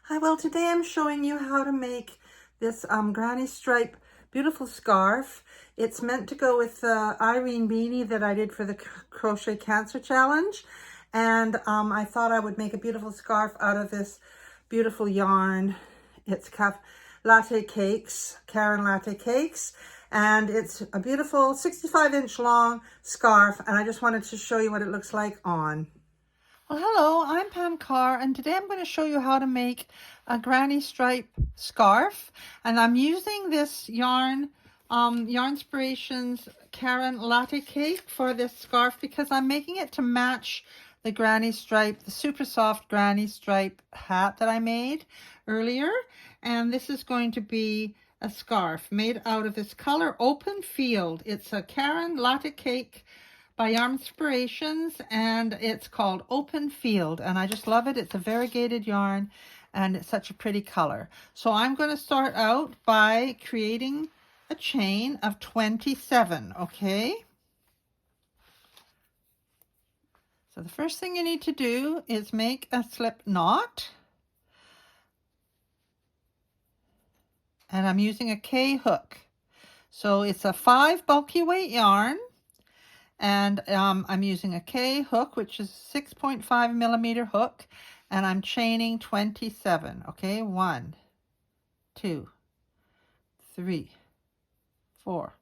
Hi, well today I'm showing you how to make this granny stripe beautiful scarf. It's meant to go with the Irene beanie that I did for the Crochet Cancer Challenge. And I thought I would make a beautiful scarf out of this beautiful yarn. It's latte cakes, Karen latte cakes. And it's a beautiful 65-inch long scarf. And I just wanted to show you what it looks like on. Well, hello, I'm Pam Carr, and today I'm going to show you how to make a granny stripe scarf. And I'm using this yarn, Yarnspirations Karen Latte Cake for this scarf because I'm making it to match the granny stripe, the super soft granny stripe hat that I made earlier. And this is going to be a scarf made out of this color Open Field. It's a Karen Latte Cake by Yarnspirations, and it's called Open Field, and I just love it. It's a variegated yarn and it's such a pretty color. So I'm going to start out by creating a chain of 27, okay? So the first thing you need to do is make a slip knot, and I'm using a K hook. So it's a 5 bulky weight yarn. And I'm using a K hook, which is 6.5 millimeter hook, and I'm chaining 27. Okay, 1, 2, 3, 4,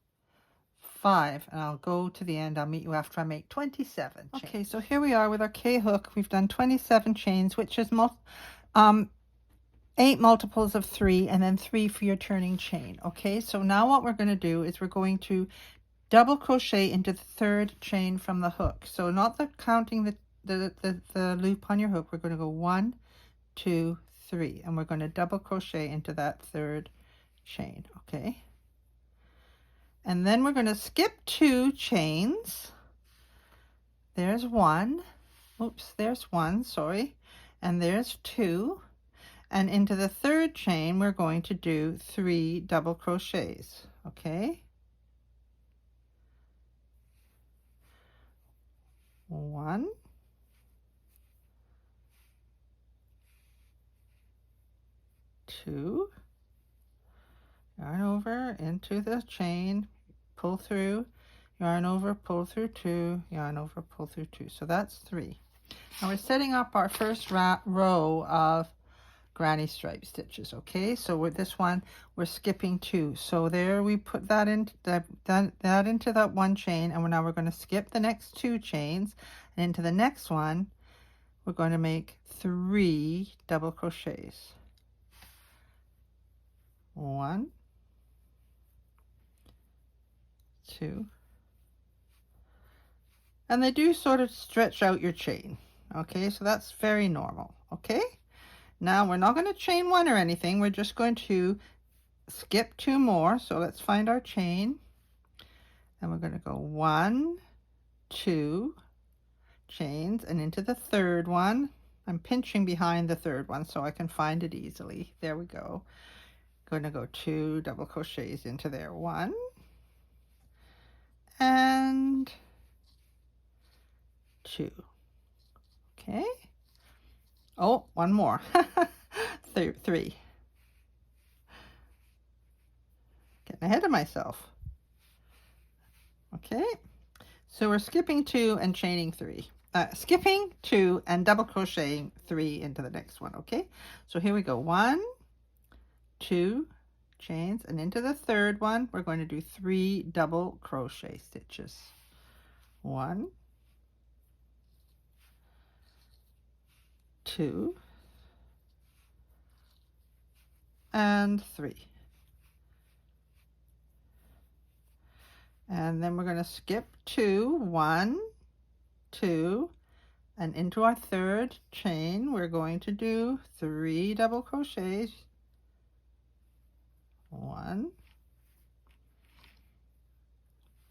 5, and I'll go to the end. I'll meet you after I make 27 chains. Okay, so here we are with our K hook. We've done 27 chains, which is 8 multiples of 3, and then 3 for your turning chain. Okay, so now what we're going to do is we're going to double crochet into the third chain from the hook. So not counting the loop on your hook. We're going to go 1, 2, 3, and we're going to double crochet into that third chain. Okay, and then we're going to skip 2 chains. There's 1. Oops, there's 1, sorry, and there's 2, and into the third chain we're going to do 3 double crochets. Okay, 1, 2, yarn over into the chain, pull through, yarn over, pull through 2, yarn over, pull through 2. So that's 3. Now we're setting up our first row of granny stripe stitches. Okay, so with this one we're skipping 2. So there we put that into that into that one chain, and now we're going to skip the next 2 chains, and into the next one we're going to make 3 double crochets. 1, 2, and they do sort of stretch out your chain. Okay, so that's very normal. Okay, now we're not going to chain 1 or anything. We're just going to skip 2 more. So let's find our chain, and we're going to go 1, 2 chains, and into the third one. I'm pinching behind the third one so I can find it easily. There we go. Going to go 2 double crochets into there. 1 and 2. Okay. Oh, 1 more. 3. Getting ahead of myself. Okay. So we're skipping 2 and chaining 3. Skipping 2 and double crocheting 3 into the next one. Okay. So here we go. 1, 2 chains, and into the third one we're going to do 3 double crochet stitches. 1, 2, and 3. And then we're going to skip 2, 1, 2, and into our third chain we're going to do 3 double crochets. 1,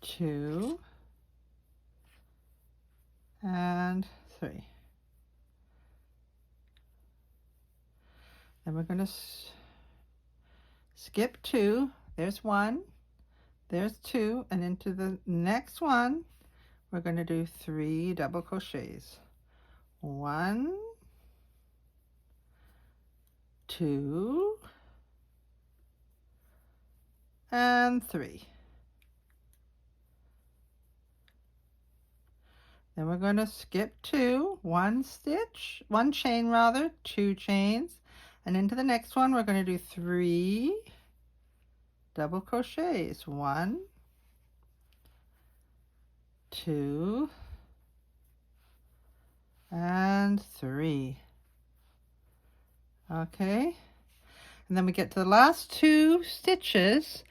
2, and 3. Then we're going to skip 2. There's 1, there's 2, and into the next one we're going to do 3 double crochets. 1, 2, and 3. Then we're going to skip 2, 1 chain rather, 2 chains, and into the next one we're going to do 3 double crochets. 1, 2, and 3. Okay, and then we get to the last 2 stitches,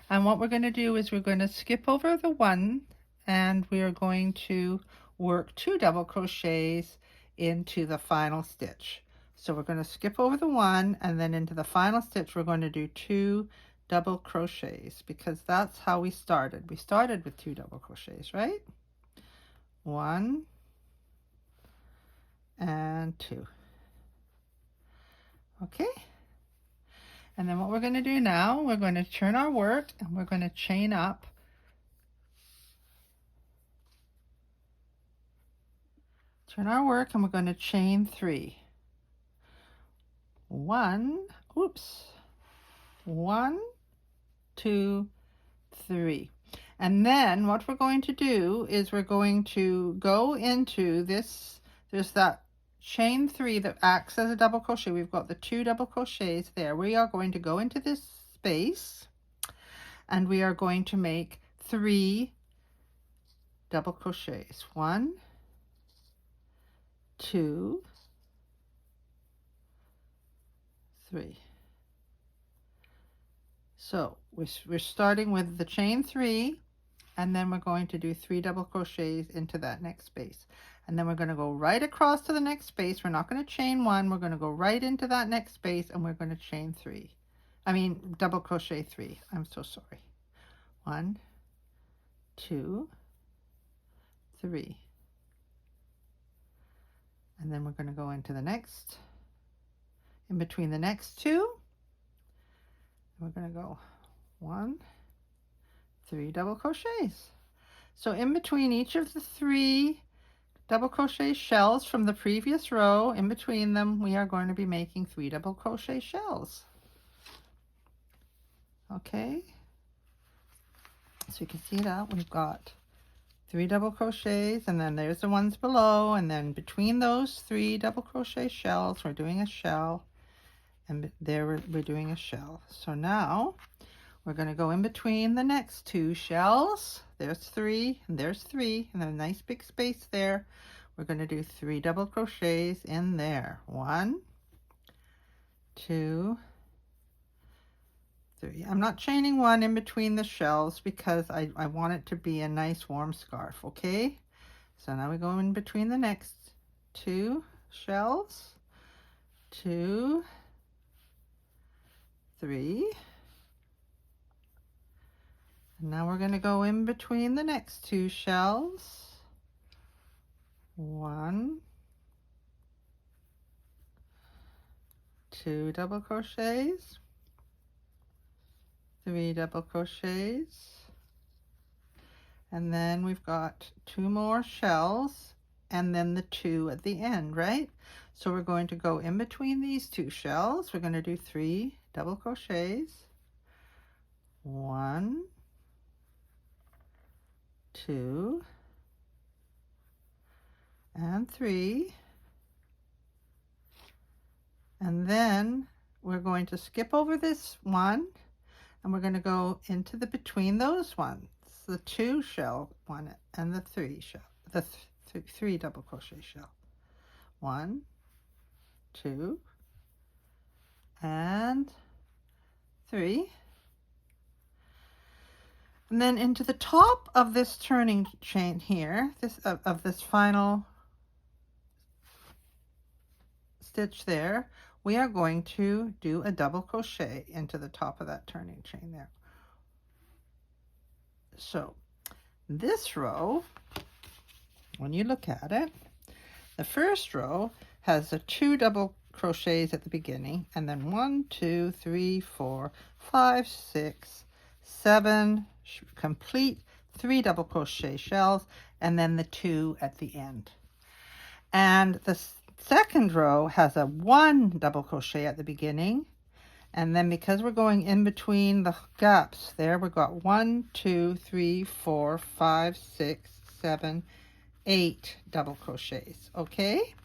and what we're going to do is we're going to skip over the 1, and we are going to work 2 double crochets into the final stitch. So we're going to skip over the 1, and then into the final stitch we're going to do 2 double crochets, because that's how we started. We started with 2 double crochets, right? 1 and 2. Okay, and then what we're going to do now, we're going to turn our work and we're going to chain up and we're going to chain 3. 1, 2, 3. And then what we're going to do is we're going to go into this, there's that chain 3 that acts as a double crochet. We've got the 2 double crochets there. We are going to go into this space and we are going to make 3 double crochets. 1, 2, 3. So we're starting with the chain 3, and then we're going to do 3 double crochets into that next space, and then we're going to go right across to the next space. We're not going to chain 1, we're going to go right into that next space, and we're going to chain 3. Double crochet 3. I'm so sorry. 1, 2, 3. And then we're going to go into the next, in between the next 2. We're going to go 1, 3 double crochets. So in between each of the 3 double crochet shells from the previous row, in between them, we are going to be making 3 double crochet shells. Okay, so you can see that we've got 3 double crochets, and then there's the ones below, and then between those 3 double crochet shells we're doing a shell, and there we're doing a shell. So now we're going to go in between the next 2 shells. There's 3 and there's 3, and then a nice big space there. We're going to do 3 double crochets in there. 1, 2, 3. I'm not chaining 1 in between the shells because I want it to be a nice warm scarf. Okay, so now we go in between the next 2 shells. 2, 3. And now we're going to go in between the next 2 shells. 1, 2 double crochets, 3 double crochets, and then we've got 2 more shells, and then the 2 at the end, right? So we're going to go in between these 2 shells. We're going to do 3 double crochets. 1, 2, and 3. And then we're going to skip over this one, and we're going to go into the between those ones, the 2 shell one and the 3 shell, the 3 double crochet shell. 1, 2, and 3. And then into the top of this turning chain here, this of this final stitch there, we are going to do a double crochet into the top of that turning chain there. So this row, when you look at it, the first row has the 2 double crochets at the beginning, and then 1, 2, 3, 4, 5, 6, 7 complete 3 double crochet shells, and then the 2 at the end. And the second row has a 1 double crochet at the beginning, and then because we're going in between the gaps there, we've got 1, 2, 3, 4, 5, 6, 7, 8 double crochets. Okay,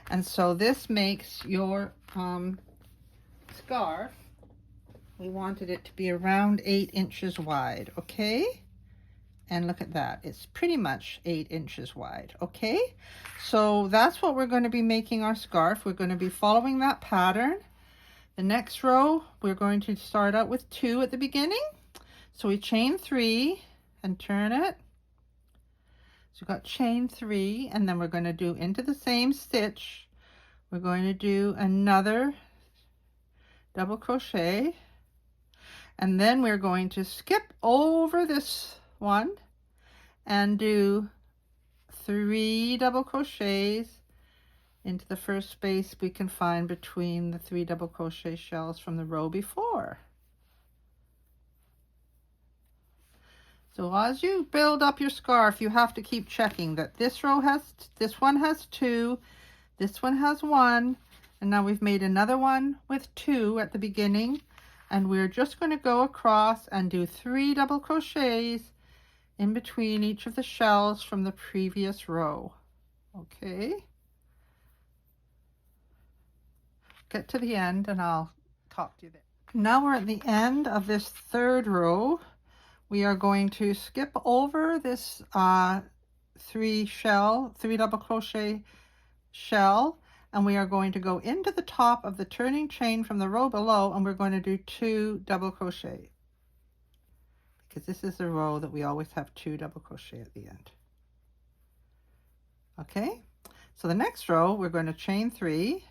and so this makes your scarf. We wanted it to be around 8 inches wide. Okay, and look at that, it's pretty much 8 inches wide. Okay, so that's what we're going to be making our scarf. We're going to be following that pattern. The next row, we're going to start out with 2 at the beginning. So we chain 3 and turn it. So we've got chain 3, and then we're going to do into the same stitch. We're going to do another double crochet, and then we're going to skip over this one and do 3 double crochets into the first space we can find between the 3 double crochet shells from the row before. So as you build up your scarf, you have to keep checking that this one has 2, this one has 1, and now we've made another one with 2 at the beginning, and we're just going to go across and do 3 double crochets in between each of the shells from the previous row. Okay, get to the end and I'll talk to you there. Now we're at the end of this third row. We are going to skip over this 3 double crochet shell, and we are going to go into the top of the turning chain from the row below, and we're going to do 2 double crochet, because this is the row that we always have 2 double crochet at the end. Okay, so the next row we're going to chain 3,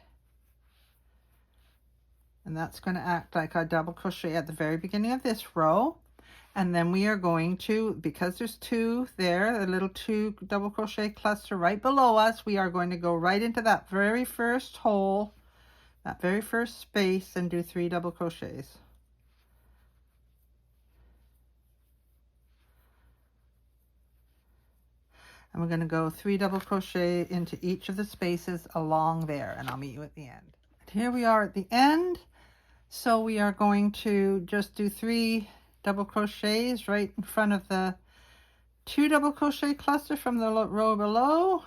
and that's going to act like a double crochet at the very beginning of this row. And then we are going to, because there's 2 there, a little 2 double crochet cluster right below us, we are going to go right into that very first hole, that very first space, and do 3 double crochets. And we're going to go 3 double crochet into each of the spaces along there, and I'll meet you at the end. And here we are at the end. So we are going to just do 3 double crochets right in front of the 2 double crochet cluster from the row below.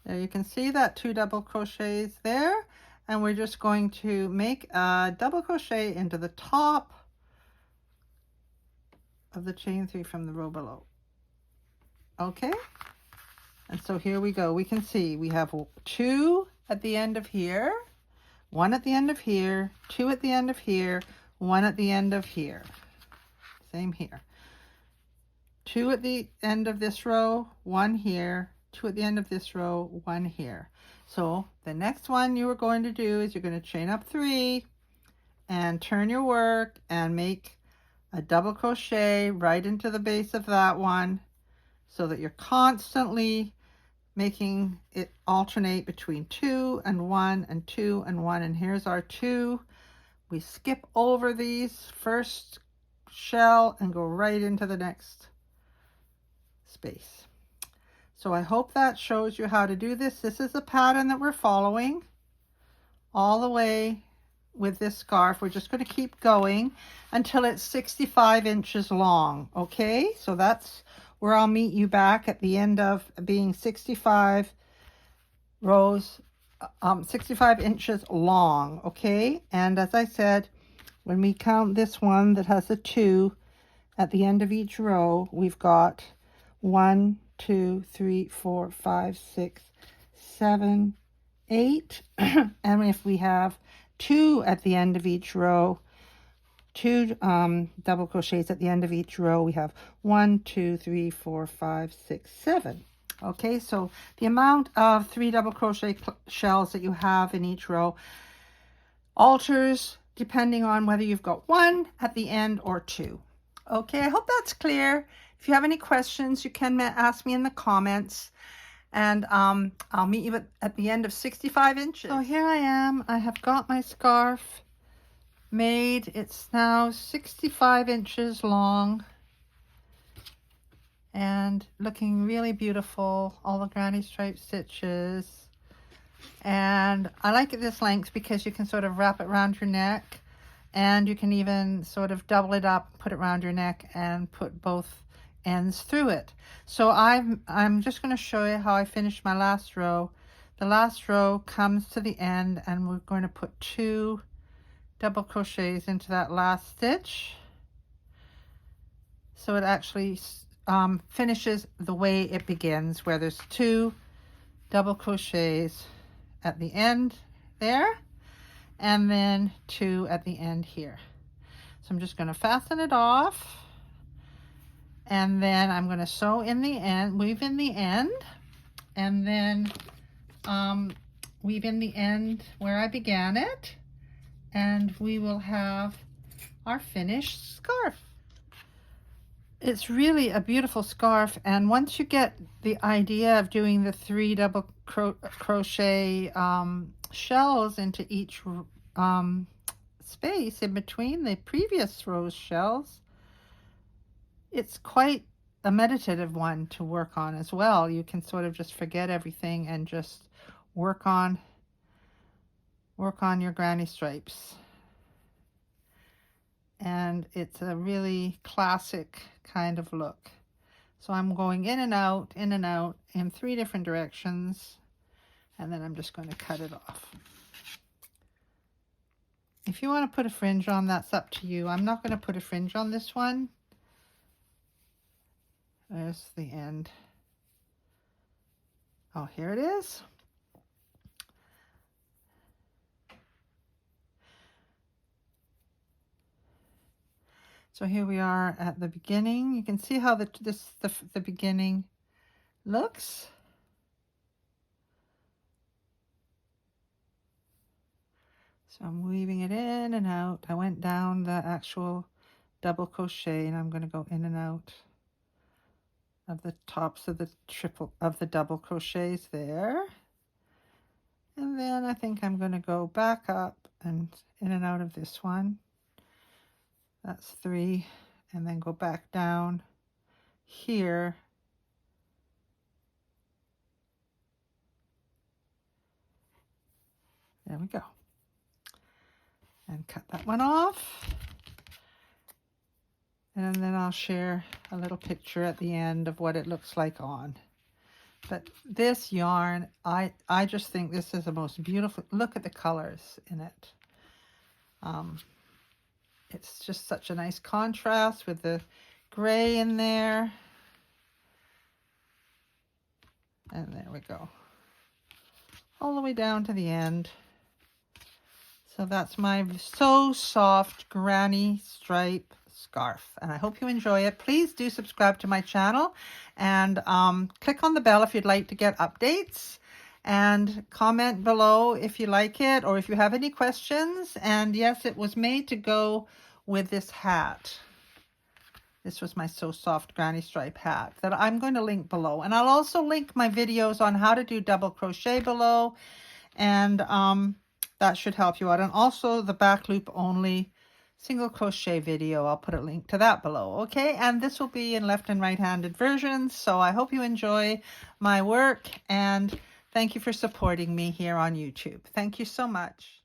There you can see that 2 double crochets there, and we're just going to make a double crochet into the top of the chain 3 from the row below. Okay, and so here we go. We can see we have 2 at the end of here, 1 at the end of here, 2 at the end of here, 1 at the end of here. Same here. 2 at the end of this row, 1 here, 2 at the end of this row, 1 here. So the next one you are going to do is you're going to chain up 3 and turn your work and make a double crochet right into the base of that one, so that you're constantly making it alternate between 2 and 1 and 2 and 1. And here's our 2. We skip over these first shell and go right into the next space. So I hope that shows you how to do this. This is the pattern that we're following all the way with this scarf. We're just going to keep going until it's 65 inches long. Okay, so that's where I'll meet you back at the end of being 65 rows, 65 inches long. Okay, and as I said, when we count this one that has a 2 at the end of each row, we've got 1, 2, 3, 4, 5, 6, 7, 8. And if we have 2 at the end of each row, 2 double crochets at the end of each row, we have 1, 2, 3, 4, 5, 6, 7. Okay, so the amount of 3 double crochet shells that you have in each row alters depending on whether you've got 1 at the end or 2. Okay, I hope that's clear. If you have any questions, you can ask me in the comments, and I'll meet you at the end of 65 inches. So here I am. I have got my scarf made. It's now 65 inches long, and looking really beautiful, all the granny stripe stitches. And I like it this length because you can sort of wrap it around your neck, and you can even sort of double it up, put it around your neck, and put both ends through it. So I'm just going to show you how I finished my last row. The last row comes to the end, and we're going to put 2 double crochets into that last stitch, so it actually finishes the way it begins, where there's 2 double crochets at the end there, and then 2 at the end here. So I'm just going to fasten it off, and then I'm going to sew in the end, weave in the end, and then weave in the end where I began it, and we will have our finished scarf. It's really a beautiful scarf, and once you get the idea of doing the 3 double crochet shells into each space in between the previous row's shells, it's quite a meditative one to work on as well. You can sort of just forget everything and just work on your granny stripes. And it's a really classic kind of look. So I'm going in and out in 3 different directions, and then I'm just going to cut it off. If you want to put a fringe on, that's up to you. I'm not going to put a fringe on this one. There's the end. Oh, here it is. So here we are at the beginning. You can see how the beginning looks. So I'm weaving it in and out. I went down the actual double crochet, and I'm going to go in and out of the tops of the double crochets there. And then I think I'm going to go back up and in and out of this one. That's 3, and then go back down here. There we go. And cut that one off. And then I'll share a little picture at the end of what it looks like on. But this yarn, I just think this is the most beautiful. Look at the colors in it. It's just such a nice contrast with the gray in there. And there we go. All the way down to the end. So that's my So Soft Granny Stripe Scarf. And I hope you enjoy it. Please do subscribe to my channel, and click on the bell if you'd like to get updates. And comment below if you like it or if you have any questions. And yes, it was made to go with this hat. This was my So Soft Granny Stripe hat that I'm going to link below. And I'll also link my videos on how to do double crochet below. And that should help you out. And also the back loop only single crochet video. I'll put a link to that below. Okay, and this will be in left and right handed versions. So I hope you enjoy my work, and thank you for supporting me here on YouTube. Thank you so much.